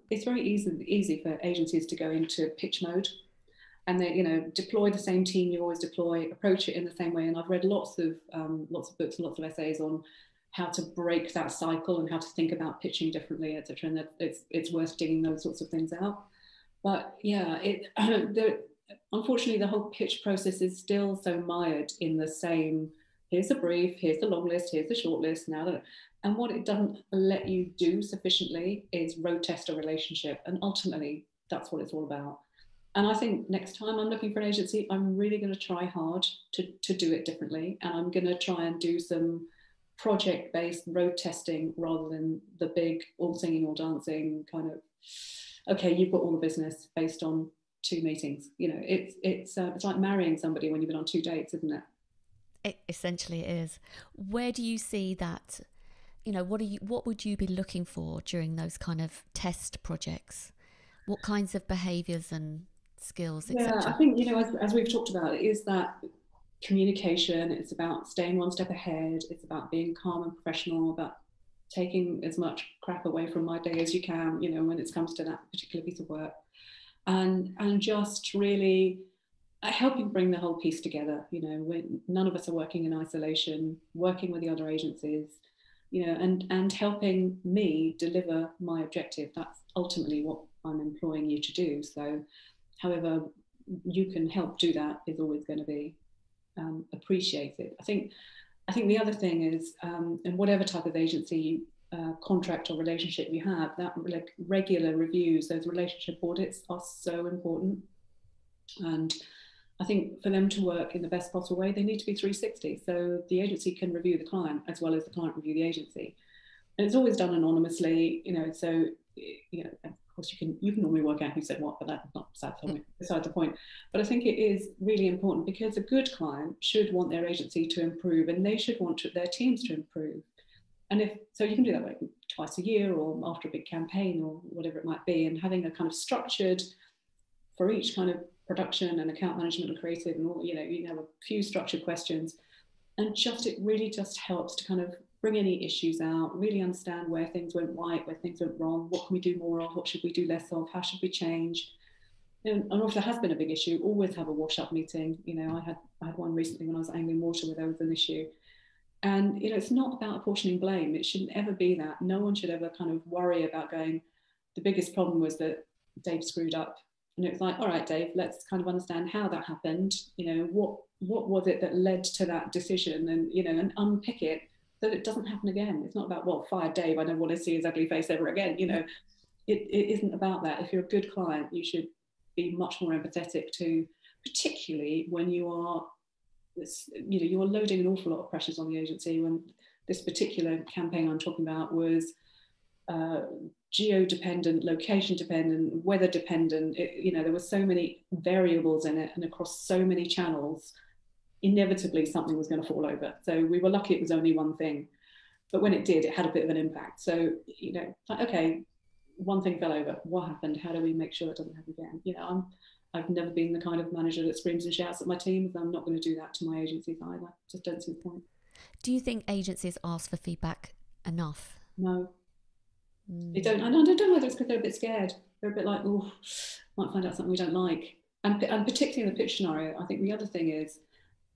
it's very easy for agencies to go into pitch mode, and they, you know, deploy the same team you always deploy, approach it in the same way. And I've read lots of books and lots of essays on how to break that cycle and how to think about pitching differently, etc. And that it's worth digging those sorts of things out. But yeah, unfortunately, the whole pitch process is still so mired in the same. Here's the brief, here's the long list, here's the short list. And what it doesn't let you do sufficiently is road test a relationship. And ultimately, that's what it's all about. And I think next time I'm looking for an agency, I'm really going to try hard to do it differently. And I'm going to try and do some project-based road testing rather than the big all singing, all dancing kind of, okay, you've got all the business based on 2 meetings. You know, it's like marrying somebody when you've been on 2 dates, isn't it? It essentially is. Where do you see that? You know, what would you be looking for during those kind of test projects? What kinds of behaviours and skills, Yeah, I etc.? think, you know, as we've talked about, it is that communication. It's about staying one step ahead. It's about being calm and professional, about taking as much crap away from my day as you can, you know, when it comes to that particular piece of work. And just really helping bring the whole piece together. You know, when none of us are working in isolation, working with the other agencies, you know, and helping me deliver my objective. That's ultimately what I'm employing you to do. So however you can help do that is always going to be appreciated. I think the other thing is, in whatever type of agency contract or relationship you have, that regular reviews, those relationship audits are so important. And I think for them to work in the best possible way, they need to be 360. So the agency can review the client as well as the client review the agency. And it's always done anonymously, so, of course you can normally work out who said what, but that's not beside the point. But I think it is really important, because a good client should want their agency to improve, and they should want their teams to improve. And if so, you can do that like twice a year or after a big campaign or whatever it might be, and having a kind of structured for each kind of production and account management and creative and all, you can have a few structured questions, and it really just helps to kind of bring any issues out, really understand where things went right, where things went wrong, what can we do more of, what should we do less of, how should we change. And if there has been a big issue, always have a wash-up meeting. I had one recently when I was at Anglian Water where there was an issue. And it's not about apportioning blame. It shouldn't ever be that. No one should ever kind of worry about going, the biggest problem was that Dave screwed up. And it's like, all right, Dave, let's kind of understand how that happened. What was it that led to that decision, and unpick it so that it doesn't happen again. It's not about, well, fire Dave, I don't want to see his ugly face ever again. It isn't about that. If you're a good client, you should be much more empathetic to, particularly when you are loading an awful lot of pressures on the agency. When this particular campaign I'm talking about was geo-dependent, location-dependent, weather-dependent. There were so many variables in it, and across so many channels, inevitably something was going to fall over. So we were lucky it was only one thing. But when it did, it had a bit of an impact. So, okay, one thing fell over. What happened? How do we make sure it doesn't happen again? I've never been the kind of manager that screams and shouts at my teams. I'm not going to do that to my agencies either. Just don't see the point. Do you think agencies ask for feedback enough? No. They don't. And I don't know whether it's because they're a bit scared. They're a bit like, oh, might find out something we don't like. And particularly in the pitch scenario, I think the other thing is,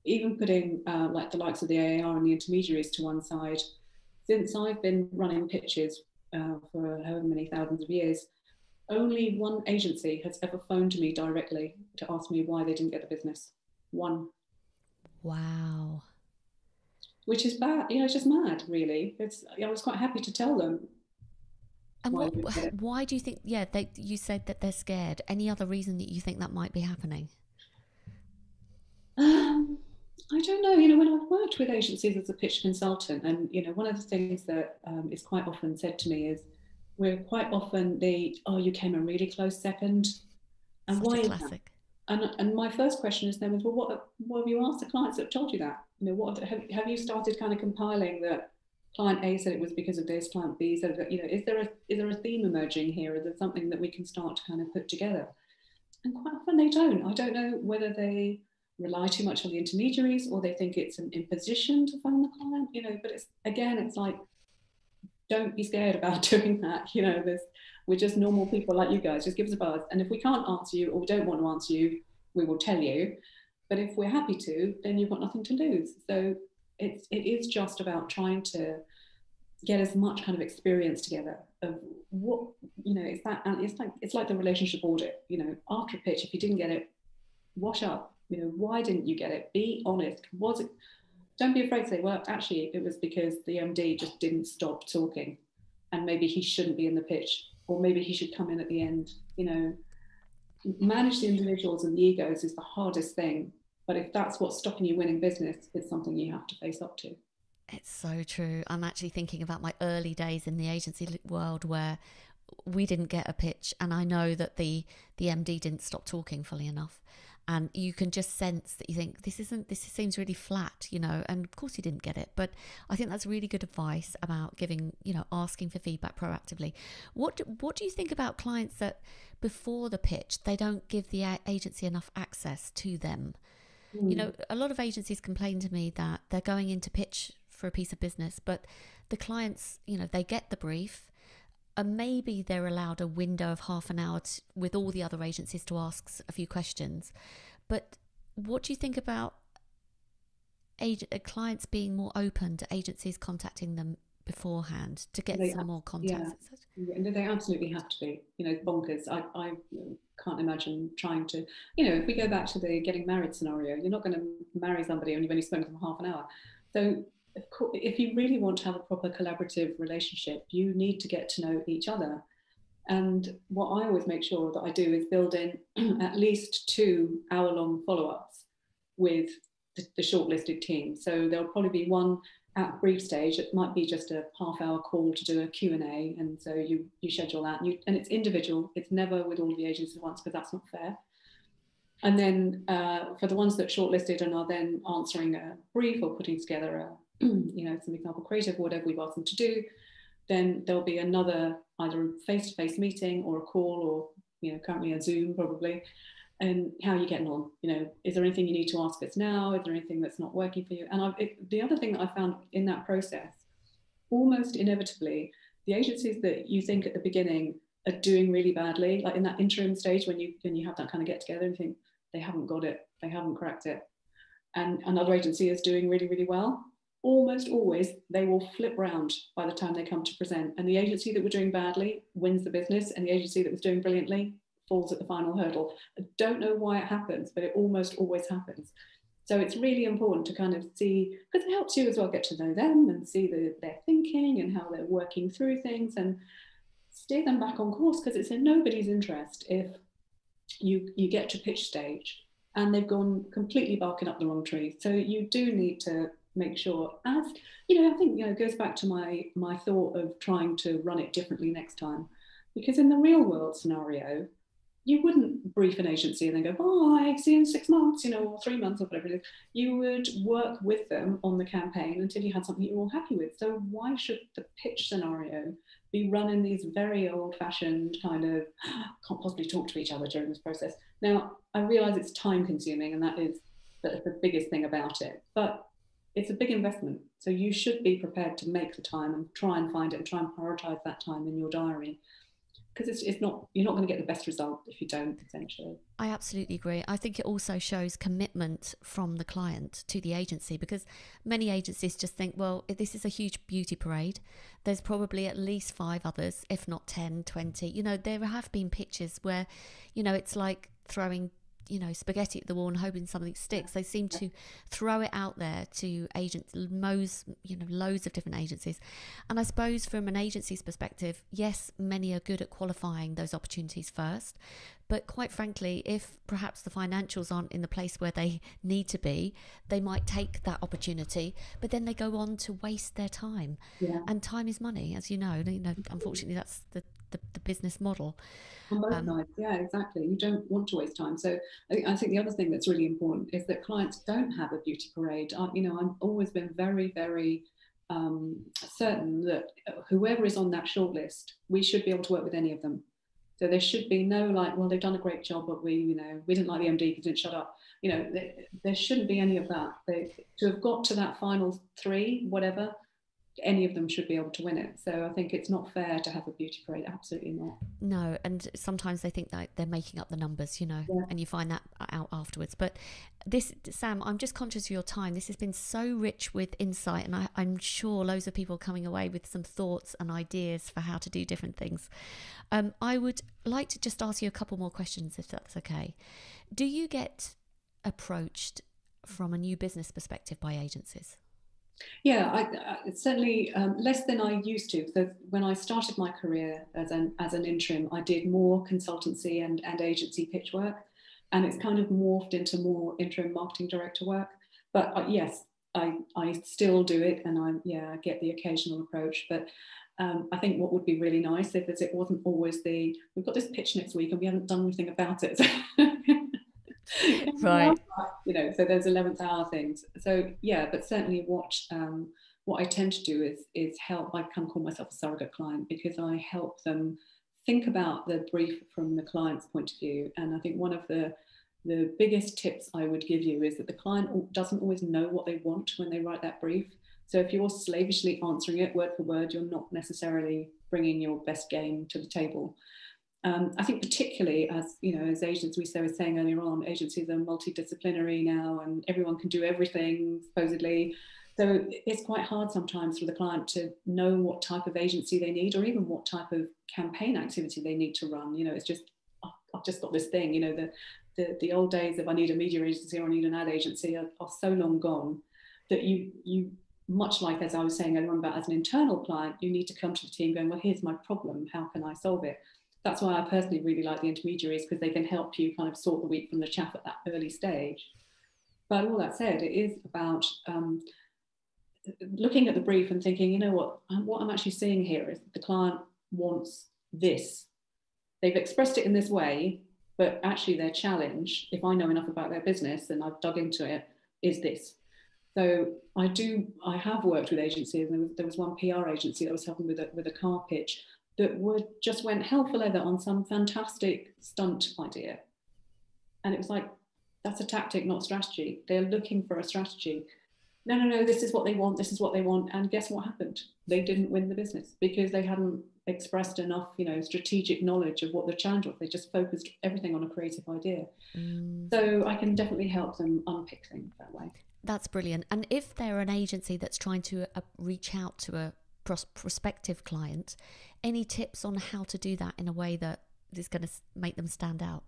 even putting like the likes of the AAR and the intermediaries to one side, since I've been running pitches for however many thousands of years, only one agency has ever phoned me directly to ask me why they didn't get the business. One. Wow. Which is bad. It's just mad, really. I was quite happy to tell them. And why do you think, you said that they're scared. Any other reason that you think that might be happening? I don't know. When I've worked with agencies as a pitch consultant, and one of the things that is quite often said to me is, we're quite often you came a really close second, and such why a classic. Is that? And my first question is then, well, what have you asked the clients that have told you that? What have you started kind of compiling that client A said it was because of this, client B said that, is there a theme emerging here? Is there something that we can start to kind of put together? And quite often they don't. I don't know whether they rely too much on the intermediaries, or they think it's an imposition to phone the client, but it's like, don't be scared about doing that. We're just normal people like you guys. Just give us a buzz, and if we can't answer you or we don't want to answer you, we will tell you. But if we're happy to, then you've got nothing to lose. So it is just about trying to get as much kind of experience together of what it's like the relationship audit. After a pitch, if you didn't get it, wash up. Why didn't you get it? Be honest. Was it? Don't be afraid to say, well, actually, it was because the MD just didn't stop talking, and maybe he shouldn't be in the pitch, or maybe he should come in at the end. Manage the individuals and the egos is the hardest thing. But if that's what's stopping you winning business, it's something you have to face up to. It's so true. I'm actually thinking about my early days in the agency world where we didn't get a pitch, and I know that the MD didn't stop talking fully enough. And you can just sense that you think this seems really flat, and of course you didn't get it. But I think that's really good advice about giving, asking for feedback proactively. What do you think about clients that before the pitch, they don't give the agency enough access to them? A lot of agencies complain to me that they're going into pitch for a piece of business, but the clients, they get the brief, and maybe they're allowed a window of half an hour with all the other agencies to ask a few questions. But what do you think about clients being more open to agencies contacting them beforehand to get some more contacts? Yeah, they absolutely have to be. Bonkers. I can't imagine trying to, if we go back to the getting married scenario, you're not going to marry somebody when you've only spoken to them half an hour. So of course, if you really want to have a proper collaborative relationship, you need to get to know each other. And what I always make sure that I do is build in at least 2 hour-long follow-ups with the shortlisted team. So there'll probably be one at brief stage. It might be just a half-hour call to do a Q&A, and so you schedule that, and it's individual. It's never with all of the agencies at once, because that's not fair. And then for the ones that shortlisted and are then answering a brief or putting together a some example creative, whatever we've asked them to do, then there'll be another either a face-to-face meeting or a call, or currently a Zoom probably. And how are you getting on? Is there anything you need to ask us now? Is there anything that's not working for you? And the other thing that I found in that process, almost inevitably, the agencies that you think at the beginning are doing really badly, like in that interim stage when you have that kind of get together and think they haven't got it, they haven't cracked it, and another agency is doing really, really well, almost always they will flip round by the time they come to present, and the agency that were doing badly wins the business, and the agency that was doing brilliantly falls at the final hurdle. I don't know why it happens, but it almost always happens. So it's really important to kind of see, because it helps you as well get to know them and see their thinking and how they're working through things, and steer them back on course, because it's in nobody's interest if you get to pitch stage and they've gone completely barking up the wrong tree. So you do need to make sure, as I think it goes back to my thought of trying to run it differently next time, because in the real world scenario, you wouldn't brief an agency and then go, bye, see you in 6 months, or 3 months, or whatever it is. You would work with them on the campaign until you had something you were all happy with. So why should the pitch scenario be run in these very old-fashioned kind of can't possibly talk to each other during this process? Now, I realize it's time-consuming, and that is the biggest thing about it. But it's a big investment. So you should be prepared to make the time and try and find it and try and prioritize that time in your diary, because you're not going to get the best result if you don't, essentially. I absolutely agree. I think it also shows commitment from the client to the agency, because many agencies just think, well, this is a huge beauty parade. There's probably at least 5 others, if not 10, 20. There have been pitches where, it's like throwing spaghetti at the wall and hoping something sticks. They seem to throw it out there to agents, loads of different agencies. And I suppose from an agency's perspective, yes, many are good at qualifying those opportunities first. But quite frankly, if perhaps the financials aren't in the place where they need to be, they might take that opportunity, but then they go on to waste their time. Yeah. And time is money, as you know. Unfortunately, that's the business model. On both sides, yeah, exactly. You don't want to waste time. So I think the other thing that's really important is that clients don't have a beauty parade. I've always been very, very certain that whoever is on that shortlist, we should be able to work with any of them. So there should be no well, they've done a great job, but we didn't like the MD because he didn't shut up. There shouldn't be any of that. To have got to that final 3, whatever, any of them should be able to win it. So I think it's not fair to have a beauty parade. Absolutely not. No, and sometimes they think that they're making up the numbers, and you find that out afterwards. But Sam, I'm just conscious of your time. This has been so rich with insight, and I'm sure loads of people are coming away with some thoughts and ideas for how to do different things. I would like to just ask you a couple more questions, if that's okay. Do you get approached from a new business perspective by agencies? Yeah, I certainly less than I used to. So when I started my career as an interim, I did more consultancy and agency pitch work, and it's kind of morphed into more interim marketing director work. But yes, I still do it, and I get the occasional approach. But I think what would be really nice if it wasn't always we've got this pitch next week and we haven't done anything about it. Right. So there's 11th hour things. So yeah, but certainly what I tend to do is help. I can call myself a surrogate client, because I help them think about the brief from the client's point of view. And I think one of the biggest tips I would give you is that the client doesn't always know what they want when they write that brief. So if you're slavishly answering it word for word, you're not necessarily bringing your best game to the table. I think particularly as agents, we were saying earlier on, agencies are multidisciplinary now, and everyone can do everything supposedly. So it's quite hard sometimes for the client to know what type of agency they need, or even what type of campaign activity they need to run. It's just, I've just got this thing. The old days of I need a media agency or I need an ad agency are so long gone, that you much like, as I was saying earlier on about as an internal client, you need to come to the team going, well, here's my problem, how can I solve it? that's why I personally really like the intermediaries, because they can help you kind of sort the wheat from the chaff at that early stage. But all that said, it is about looking at the brief and thinking, you know what I'm actually seeing here is the client wants this. They've expressed it in this way, but actually their challenge, if I know enough about their business and I've dug into it, is this. So I have worked with agencies, and there was one PR agency that was helping with a car pitch that just went hell for leather on some fantastic stunt idea. And it was like, that's a tactic, not strategy. They're looking for a strategy. No, this is what they want. This is what they want. And guess what happened? They didn't win the business because they hadn't expressed enough, strategic knowledge of what the challenge was. They just focused everything on a creative idea. So I can definitely help them unpick things that way. That's brilliant. And if they're an agency that's trying to reach out to a prospective client, any tips on how to do that in a way that is going to make them stand out?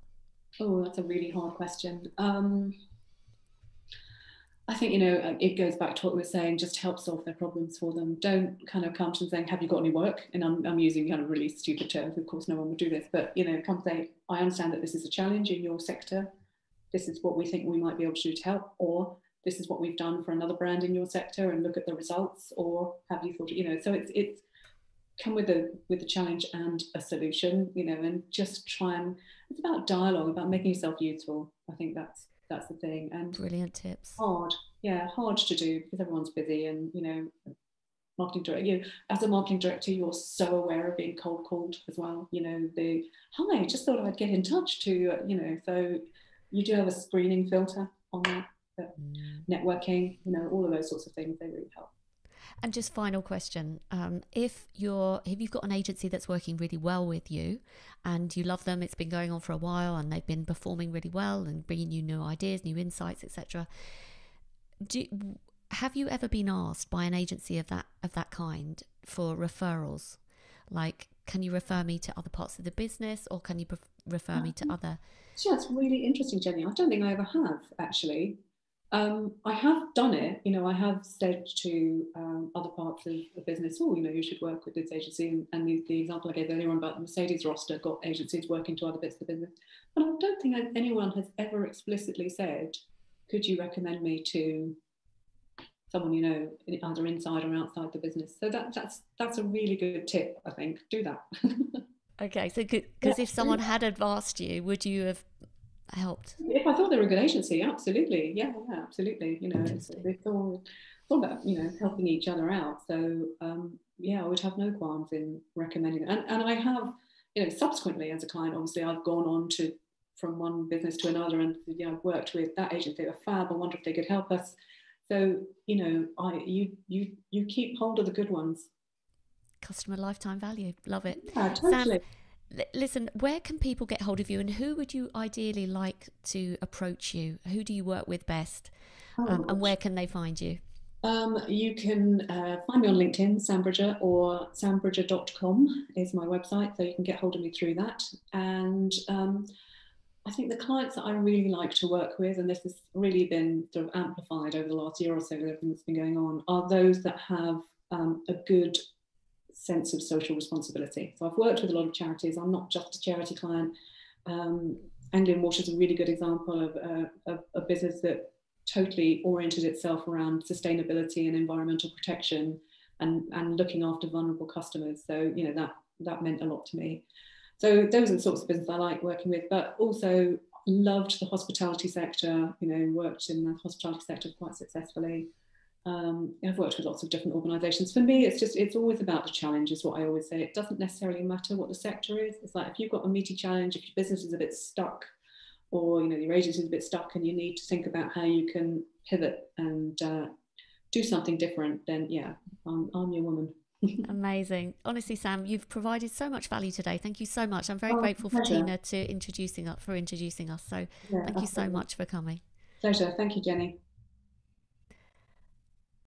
Oh, that's a really hard question. I think, it goes back to what we were saying, just help solve their problems for them. Don't kind of come to them saying, have you got any work? And I'm using kind of really stupid terms. Of course, no one would do this, but, come say, I understand that this is a challenge in your sector. This is what we think we might be able to do to help, or this is what we've done for another brand in your sector, and look at the results, or have you thought, so it's come with the challenge and a solution, and just try and, it's about dialogue, about making yourself useful. I think that's the thing. And brilliant tips. Hard to do because everyone's busy, and marketing director, as a marketing director, you're so aware of being cold called as well. Hi, just thought I'd get in touch to so you do have a screening filter on that, but networking, all of those sorts of things, they really help. And just final question, if you've got an agency that's working really well with you and you love them, it's been going on for a while and they've been performing really well and bringing you new ideas, new insights, etc., have you ever been asked by an agency of that kind for referrals? Like, can you refer me to other parts of the business, or can you refer me to other? Yeah, it's really interesting, Jenny. I don't think I ever have, actually. I have done it. I have said to other parts of the business, you should work with this agency. And the example I gave earlier on about the Mercedes roster got agencies working to other bits of the business. But I don't think anyone has ever explicitly said, could you recommend me to someone either inside or outside the business? So that's a really good tip, I think. Do that. Okay, so because if someone had asked you, would you have helped? If I thought they were a good agency, absolutely. Yeah, absolutely. It's all about helping each other out. So I would have no qualms in recommending it. And I have subsequently, as a client, obviously I've gone on to from one business to another, and I've worked with that agency. They were fab. I wonder if they could help us. So you keep hold of the good ones. Customer lifetime value, love it. Yeah, totally. Sam, listen, where can people get hold of you, and who would you ideally like to approach you? Who do you work with best? And where can they find you? You can find me on LinkedIn, Sam Bridger, or sambridger.com is my website, so you can get hold of me through that. And I think the clients that I really like to work with, and this has really been sort of amplified over the last year or so with everything that's been going on, are those that have a good sense of social responsibility. So I've worked with a lot of charities. I'm not just a charity client. Anglian Water is a really good example of a business that totally oriented itself around sustainability and environmental protection and looking after vulnerable customers. So that meant a lot to me. So those are the sorts of business I like working with, but also loved the hospitality sector. Worked in the hospitality sector quite successfully. I've worked with lots of different organisations. For me, it's always about the challenge, is what I always say. It doesn't necessarily matter what the sector is. It's like, if you've got a meaty challenge, if your business is a bit stuck, or your agency is a bit stuck, and you need to think about how you can pivot and do something different, then I'm your woman. Amazing. Honestly, Sam, you've provided so much value today. Thank you so much. I'm very grateful for Tina for introducing us. So thank you so much for coming. Pleasure. Thank you, Jenny.